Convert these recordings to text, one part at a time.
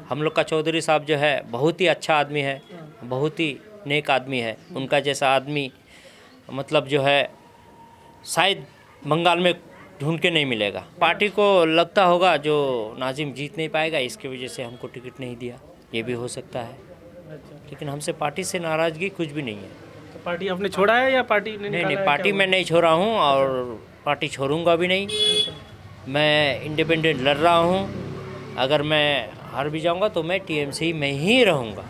हम लोग का चौधरी साहब जो है बहुत ही अच्छा आदमी है, बहुत ही नेक आदमी है। उनका जैसा आदमी मतलब जो है शायद बंगाल में ढूंढ के नहीं मिलेगा। पार्टी को लगता होगा जो नाजिम जीत नहीं पाएगा, इसकी वजह से हमको टिकट नहीं दिया, ये भी हो सकता है। लेकिन हमसे पार्टी से नाराज़गी कुछ भी नहीं है। तो पार्टी आपने छोड़ा है या पार्टी ने नहीं निकाला नहीं, है, पार्टी क्या मैं नहीं छोड़ा हूँ और पार्टी छोड़ूंगा भी नहीं। मैं इंडिपेंडेंट लड़ रहा हूँ। अगर मैं हार भी जाऊंगा तो मैं टीएमसी में ही रहूँगा।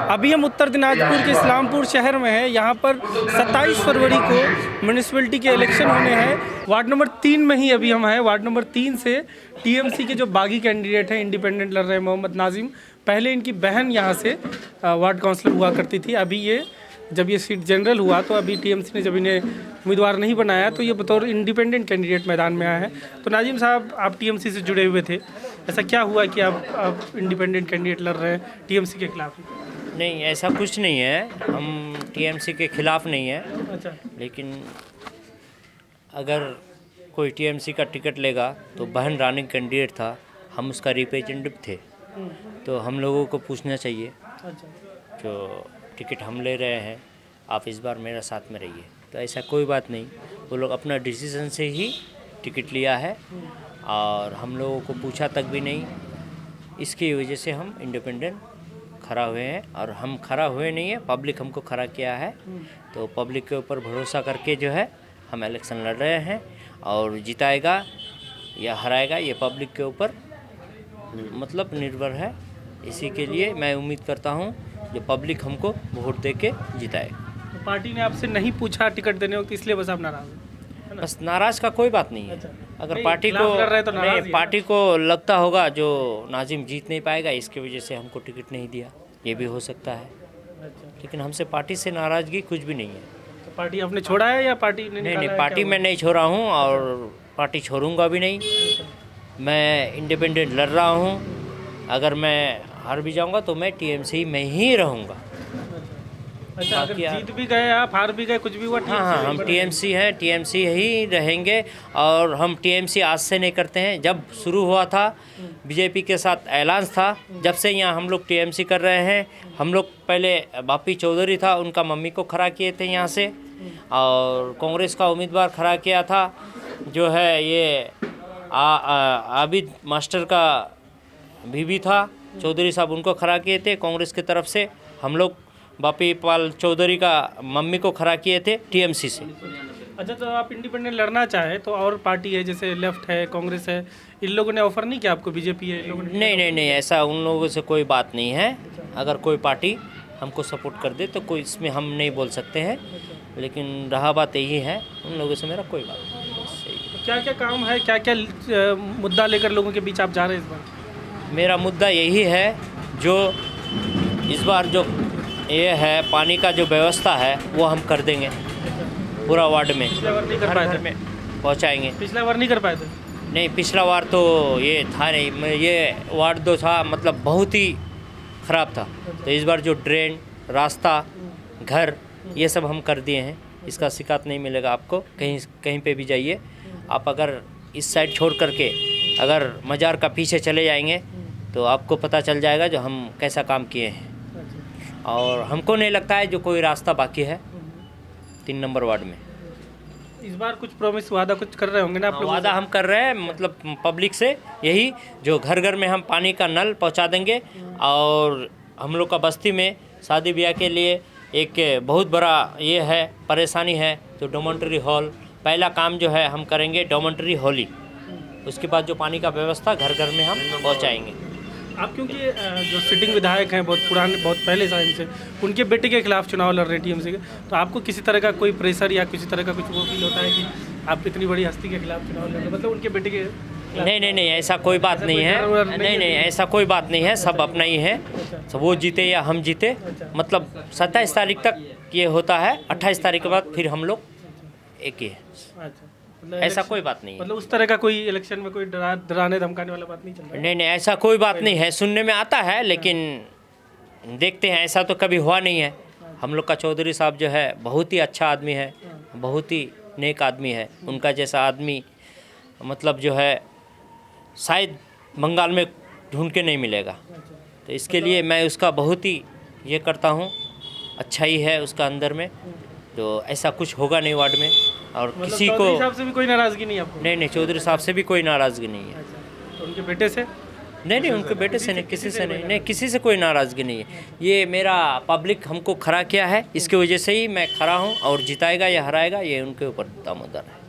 अभी हम उत्तर दिनाजपुर के इस्लामपुर शहर में हैं। यहाँ पर 27 फरवरी को म्यूनिसिपैलिटी के इलेक्शन होने हैं। वार्ड नंबर 3 में ही अभी हम हैं। वार्ड नंबर 3 से टीएमसी के जो बागी कैंडिडेट हैं, इंडिपेंडेंट लड़ रहे हैं, मोहम्मद नाजिम। पहले इनकी बहन यहाँ से वार्ड काउंसलर हुआ करती थी। अभी ये जब ये सीट जनरल हुआ तो अभी टीएमसी ने जब इन्हें उम्मीदवार नहीं बनाया तो ये बतौर इंडिपेंडेंट कैंडिडेट मैदान में आए हैं। तो नाजिम साहब, आप टीएमसी से जुड़े हुए थे, ऐसा क्या हुआ कि आप इंडिपेंडेंट कैंडिडेट लड़ रहे हैं टीएमसी के खिलाफ? नहीं, ऐसा कुछ नहीं है, हम टीएमसी के खिलाफ नहीं है। अच्छा। लेकिन अगर कोई टीएमसी का टिकट लेगा तो बहन रनिंग कैंडिडेट था, हम उसका रिप्रेजेंटेटिव थे, तो हम लोगों को पूछना चाहिए अच्छा। जो टिकट हम ले रहे हैं, आप इस बार मेरा साथ में रहिए। तो ऐसा कोई बात नहीं, वो लोग अपना डिसीजन से ही टिकट लिया है और हम लोगों को पूछा तक भी नहीं। इसकी वजह से हम इंडिपेंडेंट खड़ा हुए हैं और हम खड़ा हुए नहीं है, पब्लिक हमको खड़ा किया है। तो पब्लिक के ऊपर भरोसा करके जो है हम इलेक्शन लड़ रहे हैं और जिताएगा या हराएगा ये पब्लिक के ऊपर मतलब निर्भर है। इसी के लिए मैं उम्मीद करता हूँ जो पब्लिक हमको वोट दे के जिताए। तो पार्टी ने आपसे नहीं पूछा टिकट देने वक्त, इसलिए बस आप नाराज हैं? बस नाराज़ का कोई बात नहीं है। अच्छा। अगर नहीं, पार्टी को खिलाफ लड़ रहे तो नाराज़ ही नहीं, है। पार्टी को लगता होगा जो नाजिम जीत नहीं पाएगा, इसकी वजह से हमको टिकट नहीं दिया, ये भी हो सकता है। अच्छा। लेकिन हमसे पार्टी से नाराज़गी कुछ भी नहीं है। तो पार्टी आपने छोड़ा है या पार्टी ने नहीं निकाला नहीं, है, पार्टी क्या मैं नहीं छोड़ा हूँ और पार्टी छोड़ूंगा भी नहीं। मैं इंडिपेंडेंट लड़ रहा हूँ। अगर मैं हार भी जाऊंगा तो मैं टीएमसी में ही रहूँगा। अच्छा, अगर बाकी जीत भी गए, आप हार भी गए, कुछ भी हुआ, हाँ हाँ, हम टीएमसी हैं, टीएमसी ही रहेंगे। और हम टीएमसी आज से नहीं करते हैं, जब शुरू हुआ था बीजेपी के साथ ऐलान था, जब से यहाँ हम लोग टीएमसी कर रहे हैं। हम लोग पहले बापी चौधरी था, उनका मम्मी को खड़ा किए थे यहाँ से, और कांग्रेस का उम्मीदवार खड़ा किया था जो है ये आबिद मास्टर का बीबी था, चौधरी साहब, उनको खड़ा किए थे कांग्रेस की तरफ से। हम लोग बापी पाल चौधरी का मम्मी को खड़ा किए थे टीएमसी से। अच्छा, तो आप इंडिपेंडेंट लड़ना चाहे तो और पार्टी है जैसे लेफ्ट है, कांग्रेस है, इन लोगों ने ऑफर नहीं किया आपको? बीजेपी है, इन लोगों ने? नहीं नहीं नहीं, ऐसा उन लोगों से कोई बात नहीं है। अगर कोई पार्टी हमको सपोर्ट कर दे तो कोई इसमें हम नहीं बोल सकते हैं, लेकिन रहा बात यही है, उन लोगों से मेरा कोई बात नहीं। सही। क्या क्या काम है, क्या क्या मुद्दा लेकर लोगों के बीच आप जा रहे हैं इस बार? मेरा मुद्दा यही है, जो इस बार जो ये है पानी का जो व्यवस्था है वो हम कर देंगे पूरा वार्ड में, पिछला बार नहीं कर हर पाए घर थे? में पहुंचाएंगे। पिछला बार नहीं कर पाए थे? नहीं, पिछला बार तो ये था नहीं, ये वार्ड 2 था, मतलब बहुत ही ख़राब था। तो इस बार जो ड्रेन, रास्ता, घर, ये सब हम कर दिए हैं। इसका शिकायत नहीं मिलेगा आपको, कहीं कहीं पे भी जाइए आप। अगर इस साइड छोड़ करके अगर मज़ार का पीछे चले जाएंगे तो आपको पता चल जाएगा जो हम कैसा काम किए हैं। और हमको नहीं लगता है जो कोई रास्ता बाकी है 3 नंबर वार्ड में। इस बार कुछ प्रॉमिस, वादा कुछ कर रहे होंगे ना आप लोग? वादा हम कर रहे हैं, मतलब पब्लिक से यही, जो घर घर में हम पानी का नल पहुंचा देंगे। और हम लोग का बस्ती में शादी ब्याह के लिए एक बहुत बड़ा ये है, परेशानी है, तो डोमेंट्री हॉल पहला काम जो है हम करेंगे, डोमेंट्री हॉल ही। उसके बाद जो पानी का व्यवस्था घर घर में हम पहुँचाएँगे। आप क्योंकि जो सिटिंग विधायक हैं, बहुत पुराने, बहुत पहले टाइम से, उनके बेटे के खिलाफ चुनाव लड़ रहे हैं टीएमसी के, तो आपको किसी तरह का कोई प्रेशर या किसी तरह का कुछ वो फील होता है कि आप इतनी बड़ी हस्ती के खिलाफ चुनाव लड़ रहे हैं, मतलब उनके बेटे के? नहीं नहीं नहीं, ऐसा कोई बात नहीं है। नहीं नहीं, ऐसा कोई बात नहीं है, सब अपना ही है। सब वो जीते या हम जीते, मतलब 27 तारीख तक ये होता है, 28 तारीख के बाद फिर हम लोग एक ही है। अच्छा, ऐसा कोई बात नहीं है। मतलब उस तरह का कोई इलेक्शन में कोई डराने धमकाने वाला बात नहीं चल रहा है? नहीं नहीं, ऐसा कोई बात नहीं है, सुनने में आता है, लेकिन देखते हैं, ऐसा तो कभी हुआ नहीं है। हम लोग का चौधरी साहब जो है बहुत ही अच्छा आदमी है, बहुत ही नेक आदमी है, उनका जैसा आदमी मतलब जो है शायद बंगाल में ढूंढ के नहीं मिलेगा। तो इसके लिए मैं उसका बहुत ही ये करता हूँ, अच्छा ही है उसका अंदर में, तो ऐसा कुछ होगा नहीं वार्ड में। और किसी को चौधरी साहब से भी कोई नाराज़गी नहीं आपको? नहीं, चौधरी साहब से भी कोई नाराज़गी नहीं है। अच्छा, तो उनके बेटे से? नहीं, उनके बेटे से नहीं, किसी से नहीं, किसी से कोई नाराज़गी नहीं है। ये मेरा पब्लिक हमको खड़ा किया है, इसकी वजह से ही मैं खड़ा हूँ, और जिताएगा या हराएगा ये उनके ऊपर दामोदर है।